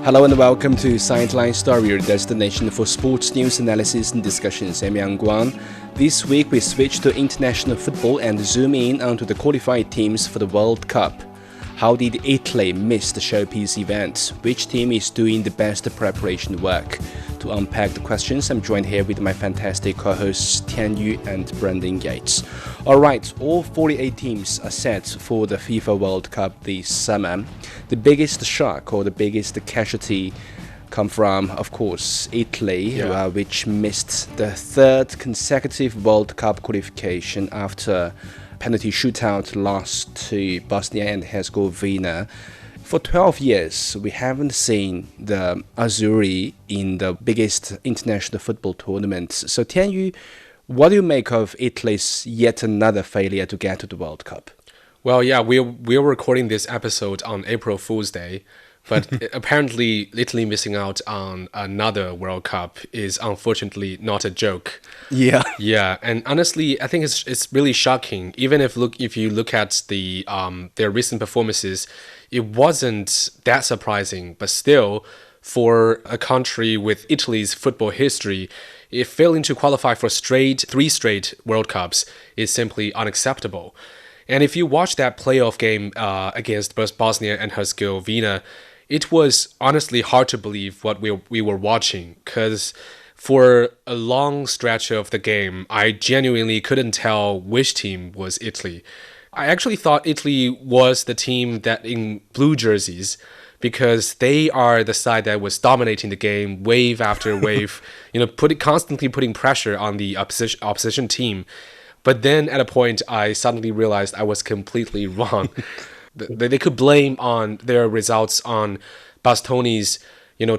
Hello and welcome to Sideline Story, your destination for sports news analysis and discussions. I'm Yang Guang. This week we switch to international football and zoom in onto the qualified teams for the World Cup. How did Italy miss the showpiece event? Which team is doing the best preparation work? To unpack the questions, I'm joined here with my fantastic co-hosts Tian Yu and Brendan Yates. Alright, all 48 teams are set for the FIFA World Cup this summer. The biggest shock or the biggest casualty come from, of course, Italy, which missed the third consecutive World Cup qualification after penalty shootout loss to Bosnia and Herzegovina. For 12 years, we haven't seen the Azzurri in the biggest international football tournament. So, Tian Yu, what do you make of Italy's yet another failure to get to the World Cup? Well, yeah, we're recording this episode on April Fool's Day, but apparently Italy missing out on another World Cup is unfortunately not a joke. Yeah, and honestly, I think it's really shocking. Even if you look at their recent performances, it wasn't that surprising, but still, for a country with Italy's football history, it failing to qualify for three straight World Cups is simply unacceptable. And if you watch that playoff game against both Bosnia and Herzegovina, it was honestly hard to believe what we were watching, because for a long stretch of the game, I genuinely couldn't tell which team was Italy. I actually thought Italy was the team that in blue jerseys, because they are the side that was dominating the game wave after wave, constantly putting pressure on the opposition team. But then at a point, I suddenly realized I was completely wrong. They could blame on their results on Bastoni's,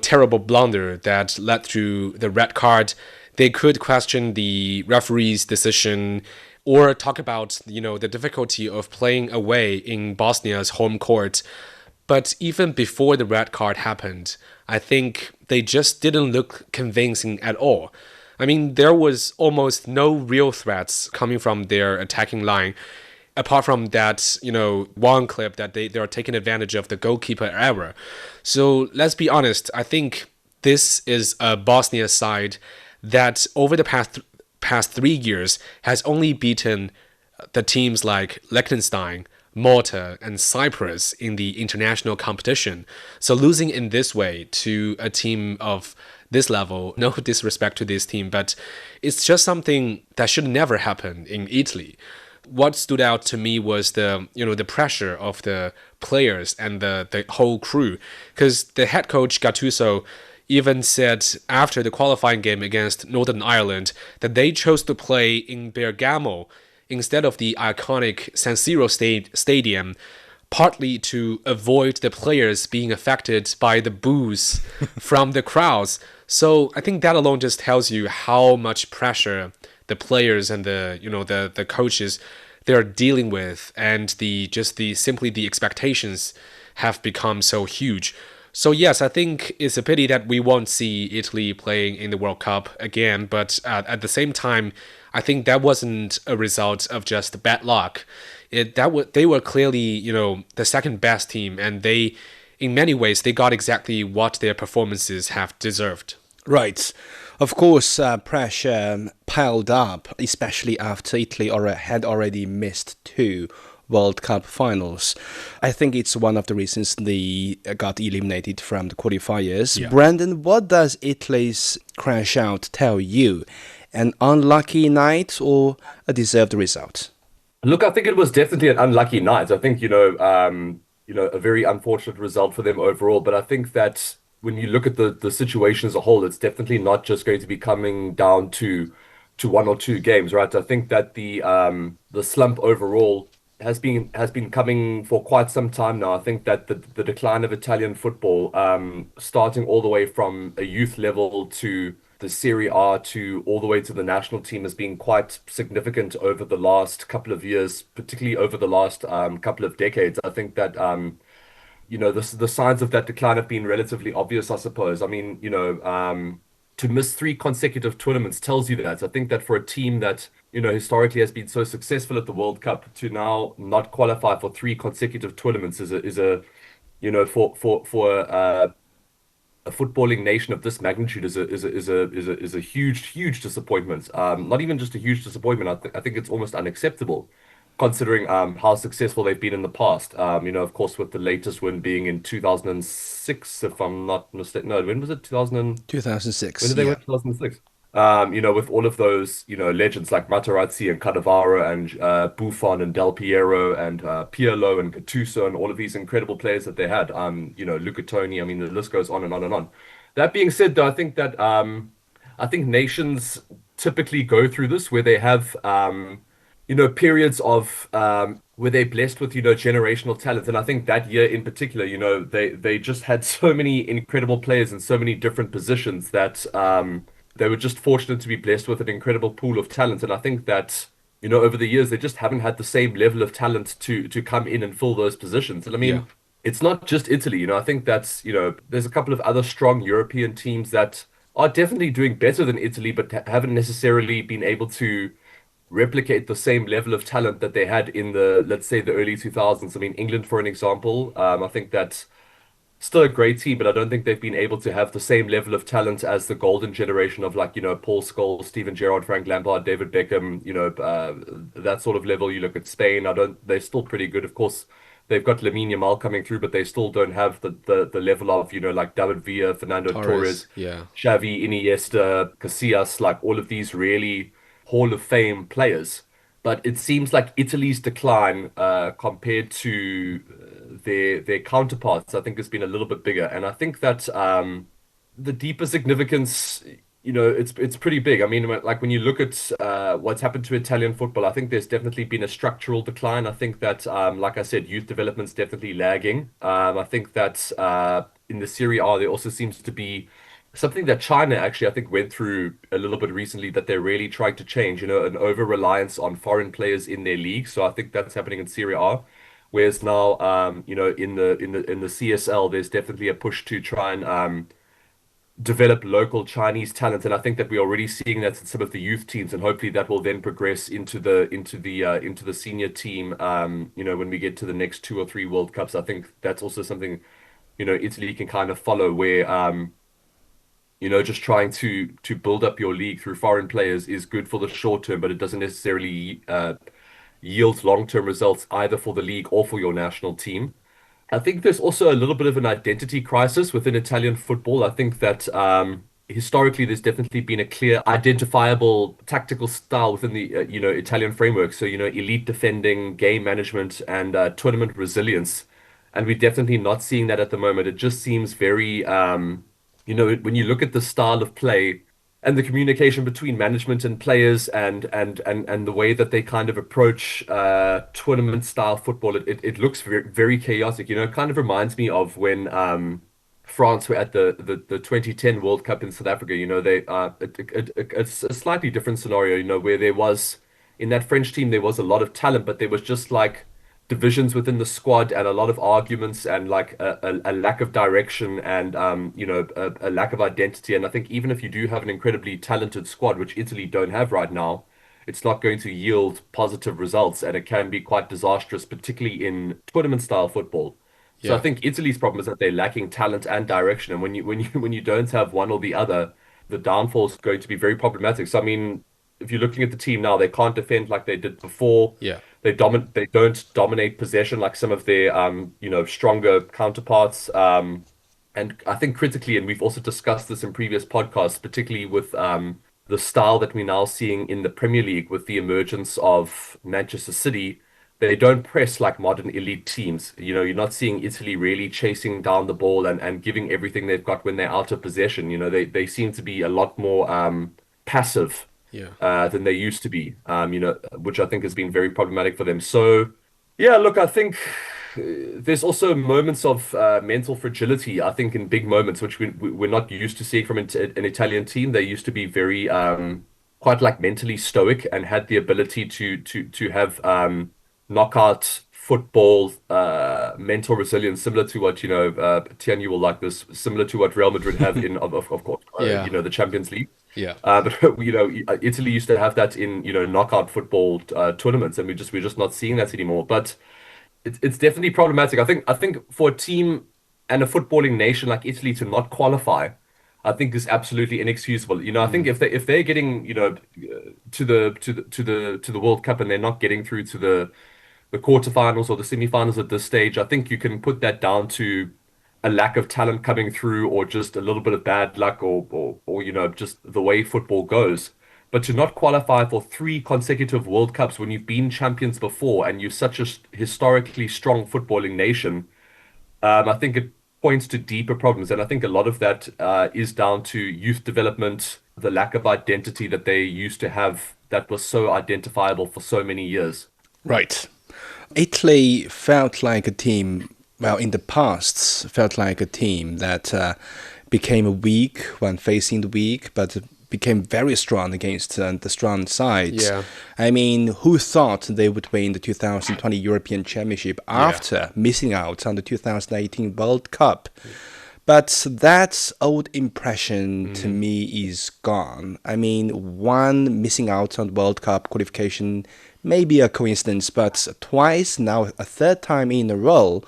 terrible blunder that led to the red card. They could question the referee's decision or talk about, the difficulty of playing away in Bosnia's home court. But even before the red card happened, I think they just didn't look convincing at all. I mean, there was almost no real threats coming from their attacking line, apart from that, one clip that they are taking advantage of the goalkeeper error. So let's be honest, I think this is a Bosnia side that over the past 3 years has only beaten the teams like Liechtenstein, Malta, and Cyprus in the international competition. So losing in this way to a team of this level, no disrespect to this team, but it's just something that should never happen in Italy. What stood out to me was the pressure of the players and the whole crew, because the head coach Gattuso even said after the qualifying game against Northern Ireland that they chose to play in Bergamo instead of the iconic San Siro stadium, partly to avoid the players being affected by the boos from the crowds. So I think that alone just tells you how much pressure the players and the coaches they're dealing with, and the expectations have become so huge. So yes, I think it's a pity that we won't see Italy playing in the World Cup again, but at the same time, I think that wasn't a result of just bad luck. They were clearly, the second best team, and they, in many ways, they got exactly what their performances have deserved. Right. Of course, pressure piled up, especially after Italy had already missed 2 World Cup finals. I think it's one of the reasons they got eliminated from the qualifiers. Yeah. Brandon, what does Italy's crash out tell you? An unlucky night or a deserved result? Look, I think it was definitely an unlucky night. I think, a very unfortunate result for them overall. But I think that when you look at the situation as a whole, it's definitely not just going to be coming down to 1 or 2 games, right? I think that the slump overall has been coming for quite some time now. I think that the decline of Italian football, starting all the way from a youth level to the Serie A to all the way to the national team, has been quite significant over the last couple of years, particularly over the last couple of decades. I think that the signs of that decline have been relatively obvious, I suppose. I mean, to miss three consecutive tournaments tells you that. I think that for a team that, historically has been so successful at the World Cup, to now not qualify for three consecutive tournaments is a for a footballing nation of this magnitude is a huge disappointment. Not even just a huge disappointment. I think it's almost unacceptable, considering how successful they've been in the past. Of course, with the latest win being in 2006, if I'm not mistaken. No, when was it? 2000. When 2006, did they yeah. win? 2006. With all of those, legends like Materazzi and Cannavaro and Buffon and Del Piero and Pirlo and Gattuso and all of these incredible players that they had. Luca Toni. I mean, the list goes on and on and on. That being said, though, I think nations typically go through this where they have periods of where they're blessed with, generational talent. And I think that year in particular, they just had so many incredible players in so many different positions that they were just fortunate to be blessed with an incredible pool of talent. And I think that, over the years, they just haven't had the same level of talent to come in and fill those positions. And I Yeah. mean, it's not just Italy, I think that's, there's a couple of other strong European teams that are definitely doing better than Italy, but haven't necessarily been able to replicate the same level of talent that they had in let's say, the early 2000s. I mean, England, for an example, I think that's still a great team, but I don't think they've been able to have the same level of talent as the golden generation of, like, Paul Scholes, Steven Gerrard, Frank Lampard, David Beckham, that sort of level. You look at Spain, they're still pretty good. Of course, they've got Lamine Yamal coming through, but they still don't have the level of, like David Villa, Fernando Torres. Torres, Yeah. Xavi, Iniesta, Casillas, like all of these really Hall of Fame players. But it seems like Italy's decline, compared to their counterparts, I think has been a little bit bigger. And I think that the deeper significance, it's pretty big. I mean, like when you look at what's happened to Italian football, I think there's definitely been a structural decline. I think that, like I said, youth development's definitely lagging. I think that in the Serie A, there also seems to be something that China actually, I think, went through a little bit recently that they're really trying to change, an over-reliance on foreign players in their league. So I think that's happening in Serie A. Whereas now, in the CSL, there's definitely a push to try and develop local Chinese talent, and I think that we're already seeing that in some of the youth teams, and hopefully that will then progress into the senior team. When we get to the next two or three World Cups, I think that's also something Italy can kind of follow, where just trying to build up your league through foreign players is good for the short term, but it doesn't necessarily yield long-term results either for the league or for your national team. I think there's also a little bit of an identity crisis within Italian football. I think that historically there's definitely been a clear, identifiable tactical style within the Italian framework. So elite defending, game management, and tournament resilience. And we're definitely not seeing that at the moment. It just seems very, when you look at the style of play and the communication between management and players, and the way that they kind of approach tournament style football, it looks very, very chaotic. It kind of reminds me of when France were at the 2010 World Cup in South Africa. It's a slightly different scenario, where there was, in that French team, there was a lot of talent, but there was just like divisions within the squad and a lot of arguments and like a lack of direction and a lack of identity. And I think even if you do have an incredibly talented squad, which Italy don't have right now, it's not going to yield positive results, and it can be quite disastrous, particularly in tournament style football. So I Yeah. think Italy's problem is that they're lacking talent and direction, and when you don't have one or the other, the downfall is going to be very problematic. So I mean, if you're looking at the team now, they can't defend like they did before. Yeah. They don't dominate possession like some of their stronger counterparts. And I think critically, and we've also discussed this in previous podcasts, particularly with the style that we're now seeing in the Premier League with the emergence of Manchester City, they don't press like modern elite teams. You're not seeing Italy really chasing down the ball and giving everything they've got when they're out of possession. They seem to be a lot more passive Yeah. than they used to be, which I think has been very problematic for them. So, yeah, look, I think there's also moments of mental fragility, I think, in big moments, which we're not used to seeing from an Italian team. They used to be very, quite like mentally stoic and had the ability to have knockout football mental resilience, similar to what, Tian, you will like this, similar to what Real Madrid have in, of course, Yeah. the Champions League. Yeah. But Italy used to have that in knockout football tournaments, and we're just not seeing that anymore. But it's definitely problematic. I think for a team and a footballing nation like Italy to not qualify, I think is absolutely inexcusable. I think if they're getting to the World Cup and they're not getting through to the quarterfinals or the semifinals at this stage, I think you can put that down to a lack of talent coming through, or just a little bit of bad luck, or just the way football goes. But to not qualify for three consecutive World Cups when you've been champions before and you're such a historically strong footballing nation, I think it points to deeper problems. And I think a lot of that is down to youth development, the lack of identity that they used to have that was so identifiable for so many years. Right. Italy felt like a team, well, in the past, felt like a team that became weak when facing the weak, but became very strong against the strong sides. Yeah. I mean, who thought they would win the 2020 European Championship after missing out on the 2018 World Cup? But that old impression to me is gone. I mean, one missing out on the World Cup qualification may be a coincidence, but twice, now a third time in a row,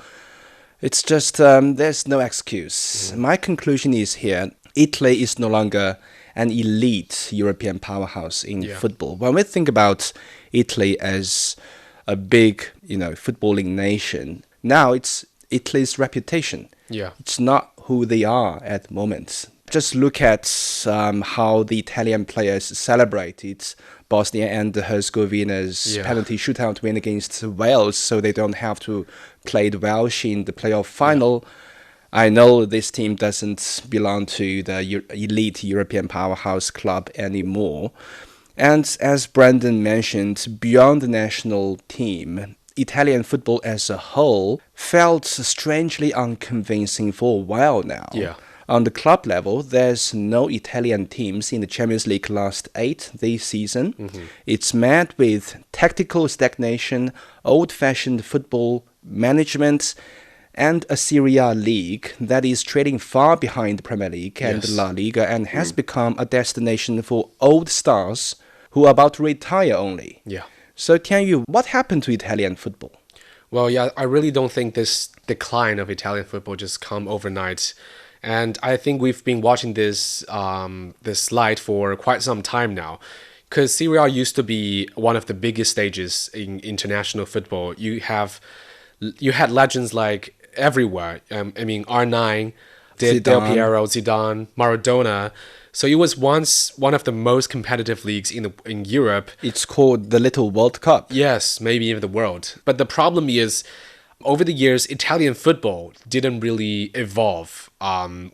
it's just there's no excuse. My conclusion is here, Italy is no longer an elite European powerhouse in football. When we think about Italy as a big, footballing nation, now it's Italy's reputation. Yeah. It's not who they are at the moment. Just look at how the Italian players celebrated Bosnia and Herzegovina's penalty shootout win against Wales, so they don't have to play the Welsh in the playoff final. I know this team doesn't belong to the elite European powerhouse club anymore. And as Brandon mentioned, beyond the national team, Italian football as a whole felt strangely unconvincing for a while now. Yeah. On the club level, there's no Italian teams in the Champions League last 8 this season. It's met with tactical stagnation, old-fashioned football management, and a Serie A league that is trailing far behind the Premier League and La Liga, and has become a destination for old stars who are about to retire only. Yeah. So Tianyu, what happened to Italian football? Well, yeah, I really don't think this decline of Italian football just come overnight. And I think we've been watching this slide for quite some time now. Because Serie A used to be one of the biggest stages in international football. You had legends like everywhere. I mean, R9, Del Piero, Zidane, Maradona. So it was once one of the most competitive leagues in Europe. It's called the Little World Cup. Yes, maybe even the world. But the problem is, over the years, Italian football didn't really evolve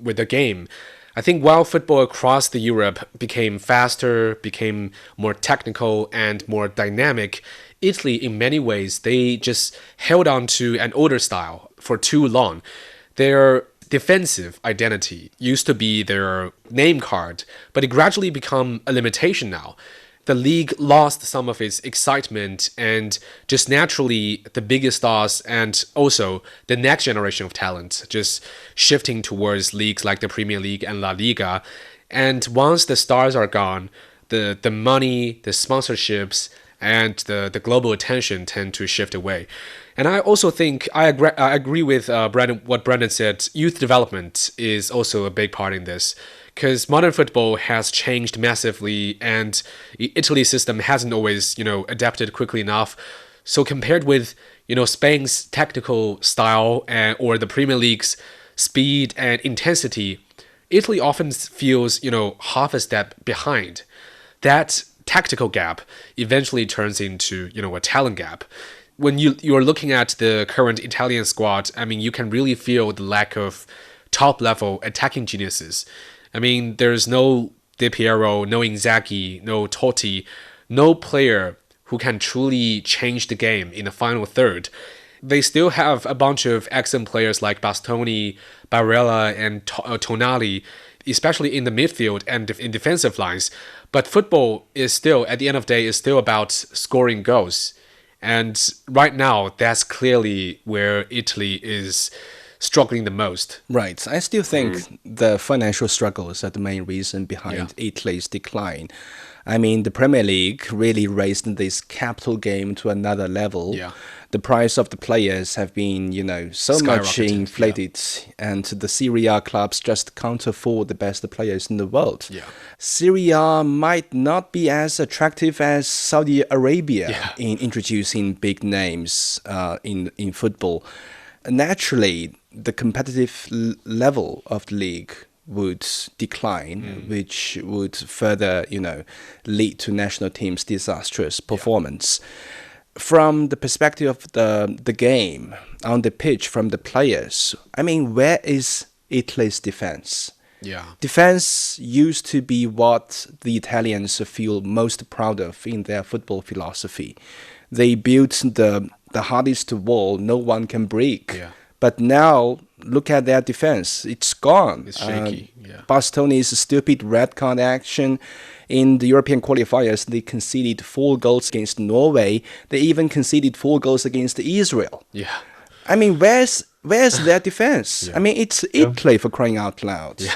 with the game. I think while football across the Europe became faster, became more technical and more dynamic, Italy, in many ways, they just held on to an older style for too long. Their defensive identity used to be their name card, but it gradually become a limitation now. The league lost some of its excitement, and just naturally the biggest stars and also the next generation of talent just shifting towards leagues like the Premier League and La Liga. And once the stars are gone, the money, the sponsorships, and the global attention tend to shift away. And I also think I agree with what Brandon said. Youth development is also a big part in this, because modern football has changed massively, and Italy's system hasn't always adapted quickly enough. So compared with Spain's technical style or the Premier League's speed and intensity, Italy often feels half a step behind. That tactical gap eventually turns into a talent gap. When you're looking at the current Italian squad, I mean, you can really feel the lack of top-level attacking geniuses. I mean, there's no Del Piero, no Inzaghi, no Totti, no player who can truly change the game in the final third. They still have a bunch of excellent players like Bastoni, Barella, and Tonali, especially in the midfield and in defensive lines. But football is still, at the end of the day, is still about scoring goals. And right now, that's clearly where Italy is struggling the most. Right. I still think the financial struggles are the main reason behind Italy's decline. I mean, the Premier League really raised this capital game to another level. Yeah. The price of the players have been, so much inflated, and the Serie A clubs just can't afford the best players in the world. Yeah. Serie A might not be as attractive as Saudi Arabia in introducing big names in football. Naturally, the competitive level of the league would decline, which would further, lead to national teams' disastrous performance. From the perspective of the game, on the pitch, from the players, I mean, where is Italy's defense? Yeah. Defense used to be what the Italians feel most proud of in their football philosophy. They built the hardest wall no one can break. Yeah. But now, look at their defense. It's gone. It's shaky. Bastoni's stupid red card action. In the European qualifiers, they conceded 4 goals against Norway. They even conceded 4 goals against Israel. Yeah. I mean, where's their defense? I mean, it's Italy, for crying out loud. Yeah.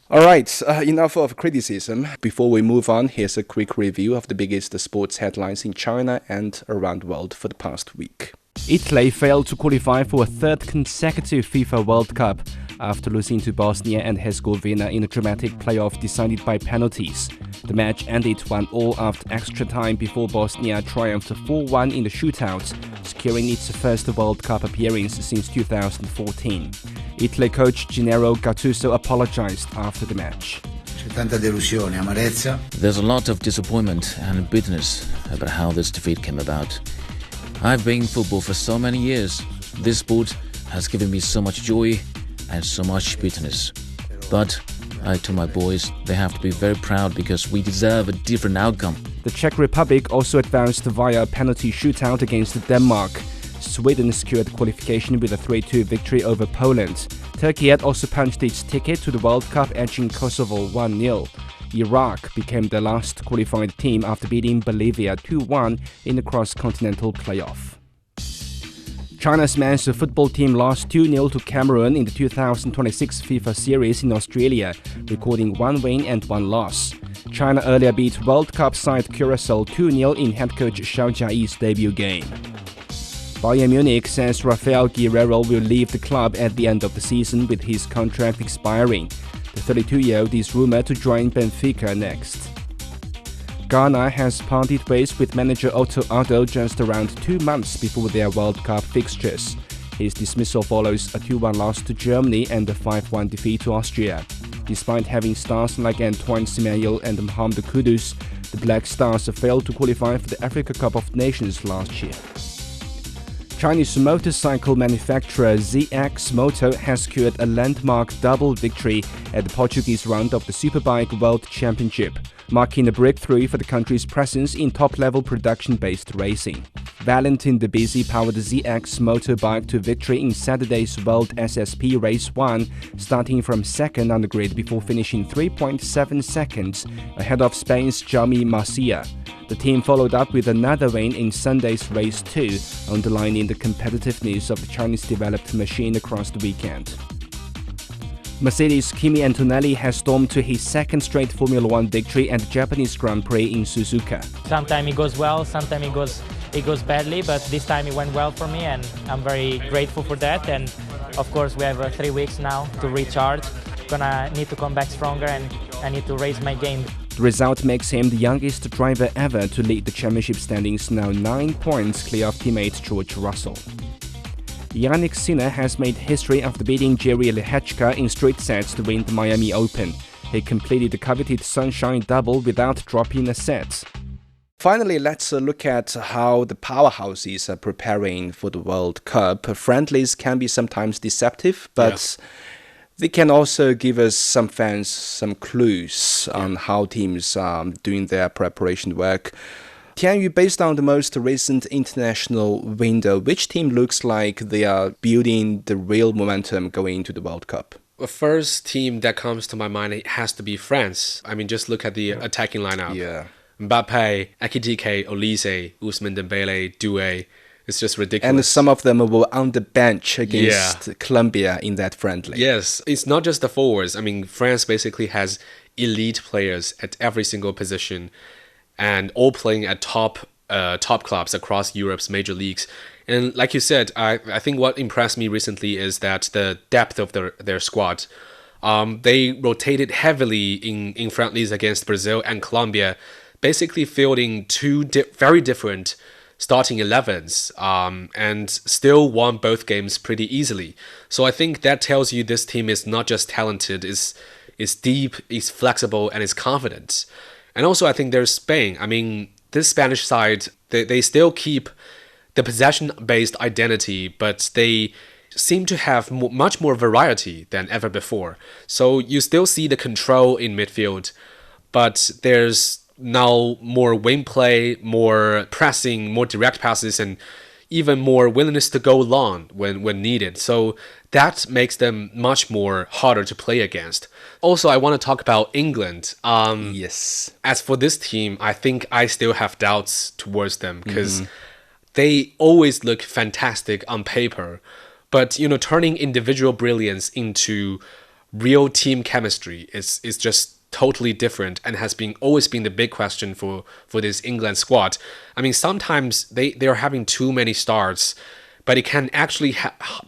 All right, enough of criticism. Before we move on, here's a quick review of the biggest sports headlines in China and around the world for the past week. Italy failed to qualify for a third consecutive FIFA World Cup after losing to Bosnia and Herzegovina in a dramatic playoff decided by penalties. The match ended 1-1 after extra time before Bosnia triumphed 4-1 in the shootout, securing its first World Cup appearance since 2014. Italy coach Gennaro Gattuso apologized after the match. There's a lot of disappointment and bitterness about how this defeat came about. I've been in football for so many years. This sport has given me so much joy and so much bitterness. But I told my boys they have to be very proud because we deserve a different outcome. The Czech Republic also advanced via a penalty shootout against Denmark. Sweden secured qualification with a 3-2 victory over Poland. Turkey had also punched its ticket to the World Cup, edging Kosovo 1-0. Iraq became the last qualified team after beating Bolivia 2-1 in the cross-continental playoff. China's men's football team lost 2-0 to Cameroon in the 2026 FIFA series in Australia, recording 1 win and 1 loss. China earlier beat World Cup side Curacao 2-0 in head coach Xiao Jiayi's debut game. Bayern Munich says Rafael Guerreiro will leave the club at the end of the season with his contract expiring. The 32-year-old is rumored to join Benfica next. Ghana has parted ways with manager Otto Addo just around 2 months before their World Cup fixtures. His dismissal follows a 2-1 loss to Germany and a 5-1 defeat to Austria. Despite having stars like Antoine Semenyo and Mohamed Kudus, the Black Stars failed to qualify for the Africa Cup of Nations last year. Chinese motorcycle manufacturer ZX Moto has secured a landmark double victory at the Portuguese round of the Superbike World Championship, marking a breakthrough for the country's presence in top-level production-based racing. Valentin Debisi powered the ZX motorbike to victory in Saturday's World SSP Race 1, starting from second on the grid before finishing 3.7 seconds ahead of Spain's Jaume Masia. The team followed up with another win in Sunday's Race 2, underlining the competitiveness of the Chinese-developed machine across the weekend. Mercedes' Kimi Antonelli has stormed to his second straight Formula One victory at the Japanese Grand Prix in Suzuka. Sometimes it goes well, sometimes it goes badly, but this time it went well for me and I'm very grateful for that. And of course we have 3 weeks now to recharge. Gonna need to come back stronger and I need to raise my game. The result makes him the youngest driver ever to lead the championship standings, now 9 points clear of teammate George Russell. Yannick Sinner has made history after beating Jerry Lehechka in straight sets to win the Miami Open. He completed the coveted Sunshine Double without dropping a set. Finally, let's look at how the powerhouses are preparing for the World Cup. Friendlies can be sometimes deceptive, but they can also give us, some fans, some clues on how teams are doing their preparation work. Tianyu, based on the most recent international window, which team looks like they are building the real momentum going into the World Cup? The first team that comes to my mind has to be France. I mean, just look at the attacking lineup. Yeah. Mbappe, Ekitike, Olise, Ousmane Dembele, Doué. It's just ridiculous. And some of them were on the bench against Colombia in that friendly. Yes, it's not just the forwards. I mean, France basically has elite players at every single position, and all playing at top clubs across Europe's major leagues. And like you said, I think what impressed me recently is that the depth of their squad. They rotated heavily in friendlies against Brazil and Colombia, basically fielding two very different starting 11s, and still won both games pretty easily. So I think that tells you this team is not just talented, is deep, is flexible, and is confident. And also I think there's Spain. I mean, this Spanish side, they still keep the possession-based identity, but they seem to have much more variety than ever before. So you still see the control in midfield, but there's now more wing play, more pressing, more direct passes, and even more willingness to go long when needed. So that makes them much more harder to play against. Also, I want to talk about England. Yes. As for this team, I think I still have doubts towards them because they always look fantastic on paper. But, turning individual brilliance into real team chemistry is just totally different, and has always been the big question for this England squad. I mean, sometimes they're having too many starts, but it can actually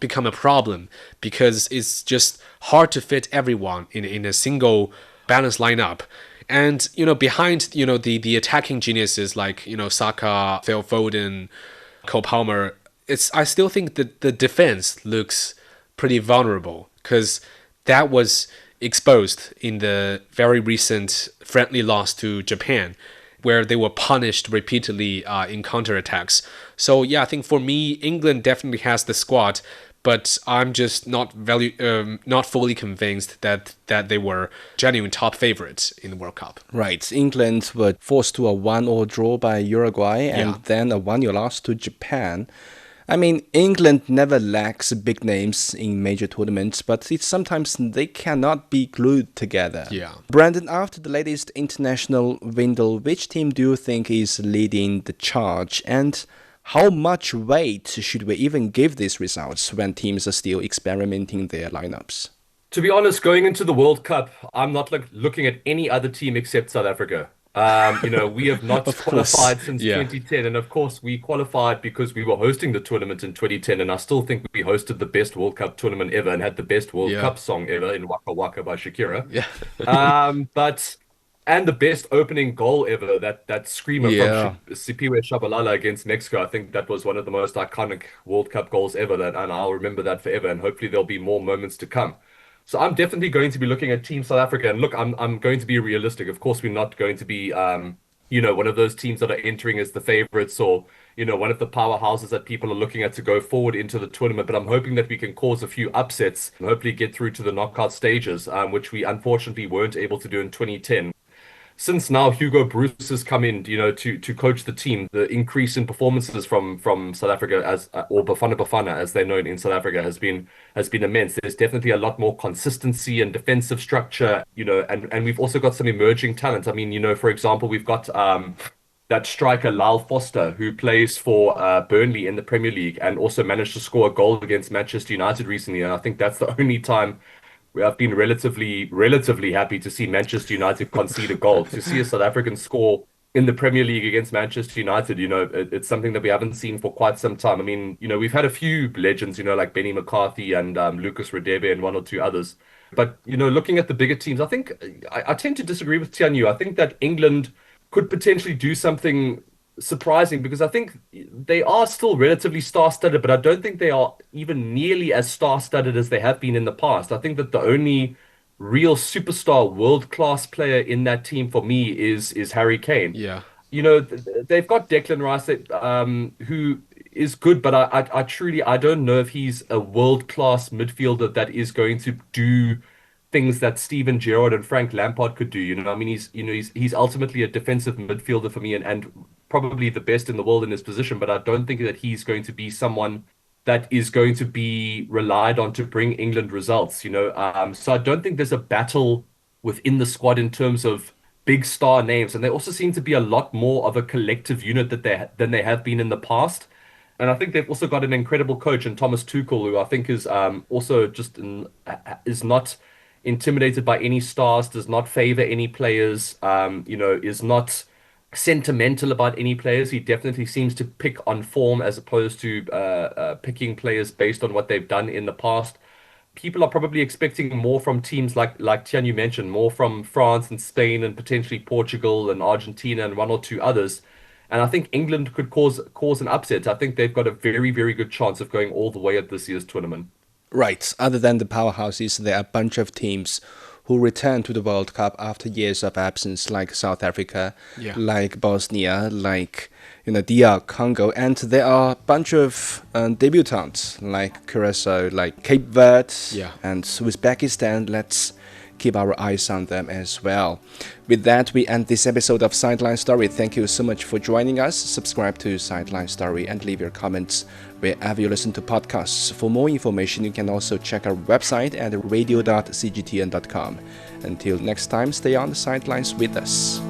become a problem because it's just hard to fit everyone in a single balanced lineup. And behind the attacking geniuses like Saka, Phil Foden, Cole Palmer, I still think that the defense looks pretty vulnerable because that was exposed in the very recent friendly loss to Japan, where they were punished repeatedly in counterattacks. So yeah, I think for me, England definitely has the squad, but I'm just not fully convinced that they were genuine top favorites in the World Cup. Right. England were forced to a 1-1 draw by Uruguay and then a 1-0 loss to Japan. I mean, England never lacks big names in major tournaments, but it's sometimes they cannot be glued together. Yeah. Brandon, after the latest international window, which team do you think is leading the charge? And how much weight should we even give these results when teams are still experimenting their lineups? To be honest, going into the World Cup, I'm not looking at any other team except South Africa. We have not qualified since 2010. And of course, we qualified because we were hosting the tournament in 2010. And I still think we hosted the best World Cup tournament ever and had the best World Cup song ever in Waka Waka by Shakira. And the best opening goal ever, that screamer from Sipiwe Shabalala against Mexico. I think that was one of the most iconic World Cup goals ever, and I'll remember that forever. And hopefully there'll be more moments to come. So I'm definitely going to be looking at Team South Africa. And look, I'm going to be realistic. Of course, we're not going to be, one of those teams that are entering as the favorites or, one of the powerhouses that people are looking at to go forward into the tournament. But I'm hoping that we can cause a few upsets and hopefully get through to the knockout stages, which we unfortunately weren't able to do in 2010. Since now Hugo Bruce has come in, to coach the team, the increase in performances from South Africa or Bafana as they're known in South Africa has been immense. There's definitely a lot more consistency and defensive structure, and we've also got some emerging talent. I mean, for example, we've got that striker Lyle Foster who plays for Burnley in the Premier League and also managed to score a goal against Manchester United recently, and I think that's the only time I've been relatively happy to see Manchester United concede a goal. To see a South African score in the Premier League against Manchester United, it's something that we haven't seen for quite some time. I mean, we've had a few legends, like Benny McCarthy and Lucas Radebe and one or two others. But, looking at the bigger teams, I think I tend to disagree with Tianyu. I think that England could potentially do something surprising because I think they are still relatively star-studded, but I don't think they are even nearly as star-studded as they have been in the past. I think that the only real superstar world-class player in that team for me is Harry Kane. Yeah. They've got Declan Rice, who is good, but I don't know if he's a world-class midfielder that is going to do things that Steven Gerrard and Frank Lampard could do. I mean, he's ultimately a defensive midfielder for me and probably the best in the world in his position, but I don't think that he's going to be someone that is going to be relied on to bring England results, So I don't think there's a battle within the squad in terms of big star names, and they also seem to be a lot more of a collective unit than they have been in the past. And I think they've also got an incredible coach in Thomas Tuchel, who I think is also is not intimidated by any stars, does not favor any players, is not sentimental about any players. He definitely seems to pick on form as opposed to picking players based on what they've done in the past. People are probably expecting more from teams like Tian, you mentioned, more from France and Spain and potentially Portugal and Argentina and one or two others. And I think England could cause an upset. I think they've got a very, very good chance of going all the way at this year's tournament. Right. Other than the powerhouses, there are a bunch of teams who return to the World Cup after years of absence, like South Africa, like Bosnia, like DR Congo, and there are a bunch of debutants like Curacao, like Cape Verde, and Uzbekistan. Let's keep our eyes on them as well. With that, we end this episode of Sideline Story. Thank you so much for joining us. Subscribe to Sideline Story and leave your comments wherever you listen to podcasts. For more information, you can also check our website at radio.cgtn.com. Until next time, stay on the sidelines with us.